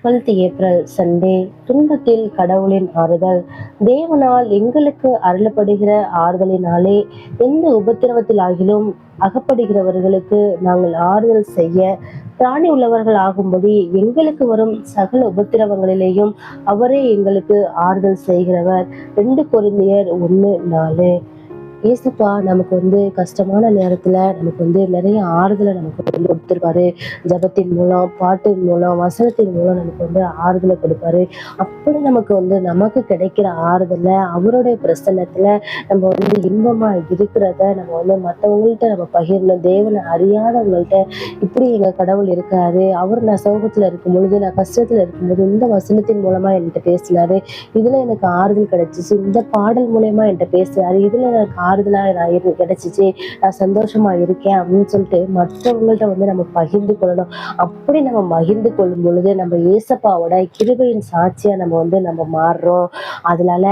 12th April Sunday. துன்பத்தில் கடவுளின் ஆறுதல். தேவனால் எங்களுக்கு அருளப்படுகிற ஆறுதலினாலே எந்த உபத்திரவத்தில் ஆகிலும் அகப்படுகிறவர்களுக்கு நாங்கள் ஆறுதல் செய்ய பிராணி உள்ளவர்கள் ஆகும்படி எங்களுக்கு வரும் சகல உபத்திரவங்களிலேயும் அவரே எங்களுக்கு ஆறுதல் செய்கிறவர். 2 கொரிந்தியர் 1:4. ஏசப்பா நமக்கு கஷ்டமான நேரத்துல நமக்கு நிறைய ஆறுதலை நமக்கு கொடுத்துருப்பாரு. ஜபத்தின் மூலம், பாட்டின் மூலம், வசனத்தின் மூலம் நமக்கு ஆறுதலை கொடுப்பாரு. அப்படி நமக்கு கிடைக்கிற ஆறுதலை அவருடைய பிரசன்னத்துல நம்ம இன்பமா இருக்கிறத நம்ம மற்றவங்கள்ட்ட நம்ம பகிரணும். தேவனை அறியாதவங்கள்ட்ட இப்படி எங்க கடவுள் இருக்காரு, அவர் நான் சோகத்துல இருக்கும் பொழுது, நான் கஷ்டத்துல இருக்கும்போது இந்த வசனத்தின் மூலமா என்கிட்ட பேசினாரு, இதுல எனக்கு ஆறுதல் கிடைச்சிச்சு, இந்த பாடல் மூலயமா என்கிட்ட பேசுறாரு, இதுல எனக்கு ஆறுதலா கிடைச்சிச்சு, நான் சந்தோஷமா இருக்கேன் அப்படின்னு சொல்லிட்டு மற்றவங்கள்ட்ட நம்ம பகிர்ந்து கொள்ளணும். அப்படி நம்ம பகிர்ந்து கொள்ளும் பொழுது நம்ம ஏசப்பாவோட கிருபையின் சாட்சியா நம்ம மாறுறோம். அதனால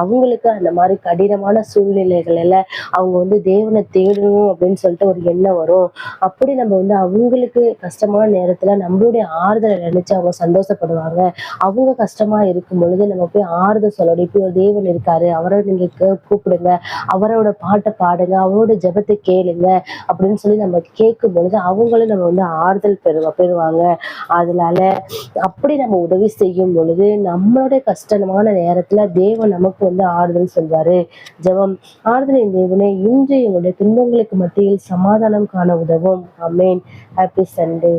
அவங்களுக்கு அந்த மாதிரி கடினமான சூழ்நிலைகள்ல அவங்க தேவனை தேடணும் அப்படின்னு சொல்லிட்டு ஒரு எண்ணம் வரும். அப்படி நம்ம அவங்களுக்கு கஷ்டமான நேரத்துல நம்மளுடைய ஆறுதலை நினைச்சு அவங்க சந்தோஷப்படுவாங்க. அவங்க கஷ்டமா இருக்கும் பொழுது நம்ம போய் ஆறுதல் சொல்லணும். இப்படி ஒரு தேவன் இருக்காரு, அவரை நீங்க கூப்பிடுங்க, அவரோட பாட்டை பாடுங்க, அவரோட ஜெபத்தை கேளுங்க அப்படின்னு சொல்லி நம்ம கேட்கும் பொழுது அவங்களும் நம்ம ஆறுதல் பெறுவாங்க. அதனால அப்படி நம்ம உதவி செய்யும் பொழுது நம்மளுடைய கஷ்டமான நேரத்துல தேவன் நமக்கு ஆறுதல் சொல்வாரு. ஜெபம். ஆறுதலின் தேவனே, இன்று எங்களுடைய துன்பங்களுக்கு மத்தியில் சமாதானம் காண உதவும். ஆமென். Happy Sunday.